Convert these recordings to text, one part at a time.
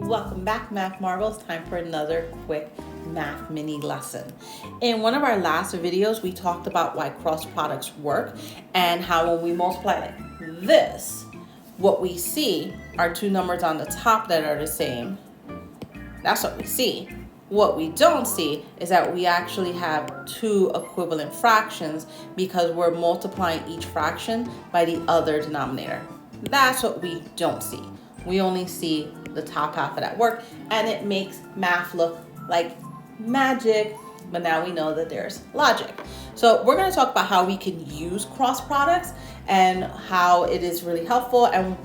Welcome back, Math Marvels. Time for another quick math mini lesson. In one of our last videos, we talked about why cross products work and how when we multiply like this, what we see are two numbers on the top that are the same. That's what we see. What we don't see is that we actually have two equivalent fractions because we're multiplying each fraction by the other denominator. That's what we don't see. We only see the top half of that work, and it makes math look like magic, but now we know that there's logic. So we're going to talk about how we can use cross products and how it is really helpful and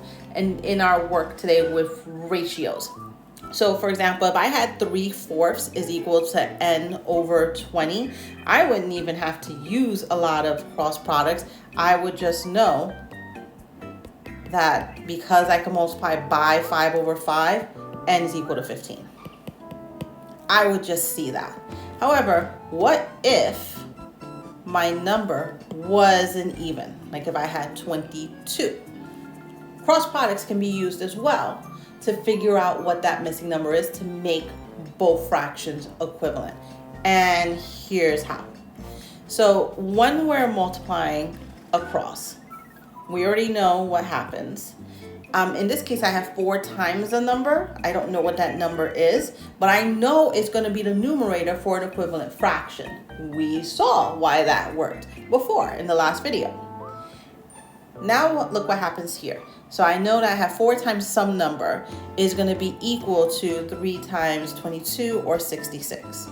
in our work today with ratios. So for example, if I had 3/4 is equal to n over 20, I wouldn't even have to use a lot of cross products. I would just know that because I can multiply by 5 over 5, n is equal to 15. I would just see that. However, what if my number wasn't even? Like if I had 22. Cross products can be used as well to figure out what that missing number is to make both fractions equivalent. And here's how. So when we're multiplying across, we already know what happens. In this case, I have 4 times the number. I don't know what that number is, but I know it's going to be the numerator for an equivalent fraction. We saw why that worked before in the last video. Now look what happens here. So I know that I have 4 times some number is going to be equal to 3 times 22 or 66.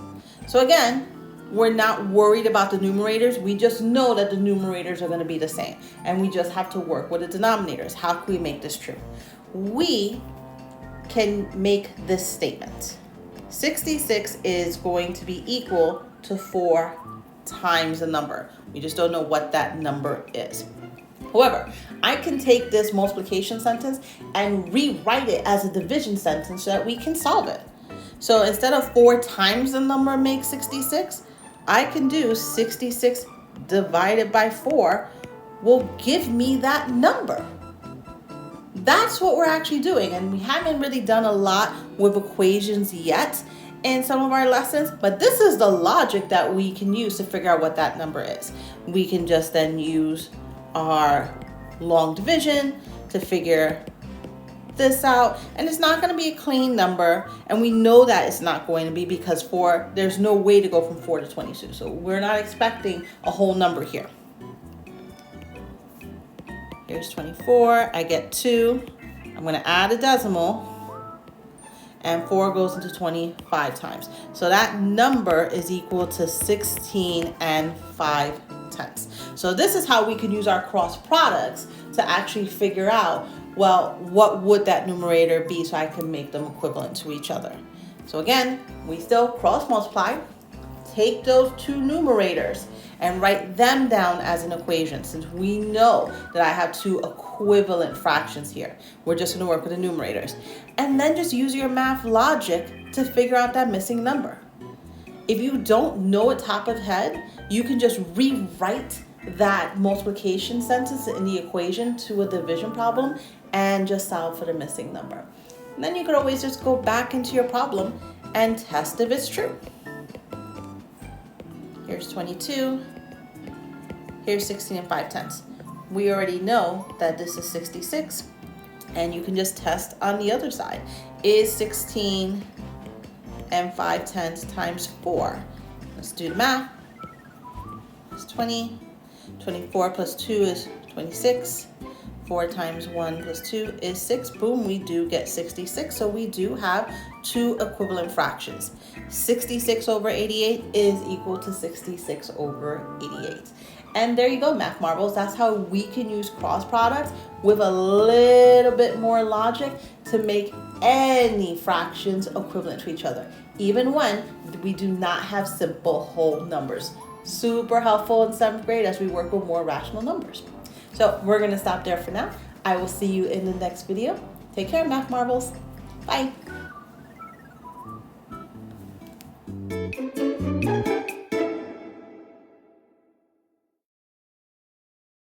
So again, we're not worried about the numerators. We just know that the numerators are going to be the same. And we just have to work with the denominators. How can we make this true? We can make this statement. 66 is going to be equal to 4 times the number. We just don't know what that number is. However, I can take this multiplication sentence and rewrite it as a division sentence so that we can solve it. So instead of 4 times the number makes 66, I can do 66 divided by 4 will give me that number. That's what we're actually doing. And we haven't really done a lot with equations yet in some of our lessons, but this is the logic that we can use to figure out what that number is. We can just then use our long division to figure this out, and it's not going to be a clean number, and we know that it's not going to be because there's no way to go from 4 to 22, so we're not expecting a whole number here. Here's 24. I get 2. I'm going to add a decimal, and 4 goes into 25 times, so that number is equal to 16 and 5 tenths. So this is how we can use our cross products to actually figure out, well, what would that numerator be so I can make them equivalent to each other. So again, we still cross multiply, take those two numerators and write them down as an equation. Since we know that I have two equivalent fractions here, we're just going to work with the numerators. And then just use your math logic to figure out that missing number. If you don't know it top of head, you can just rewrite that multiplication sentence in the equation to a division problem and just solve for the missing number. And then you could always just go back into your problem and test if it's true. Here's 22. Here's 16 and 5 tenths. We already know that this is 66, and you can just test on the other side. Is 16 and 5 tenths times 4? Let's do the math. It's 20. 24 plus 2 is 26. 4 times 1 plus 2 is 6. Boom, we do get 66. So we do have two equivalent fractions. 66 over 88 is equal to 66 over 88. And there you go, Math Marvels. That's how we can use cross products with a little bit more logic to make any fractions equivalent to each other, even when we do not have simple whole numbers. Super helpful in 7th grade as we work with more rational numbers. So we're going to stop there for now. I will see you in the next video. Take care, Math Marvels. Bye.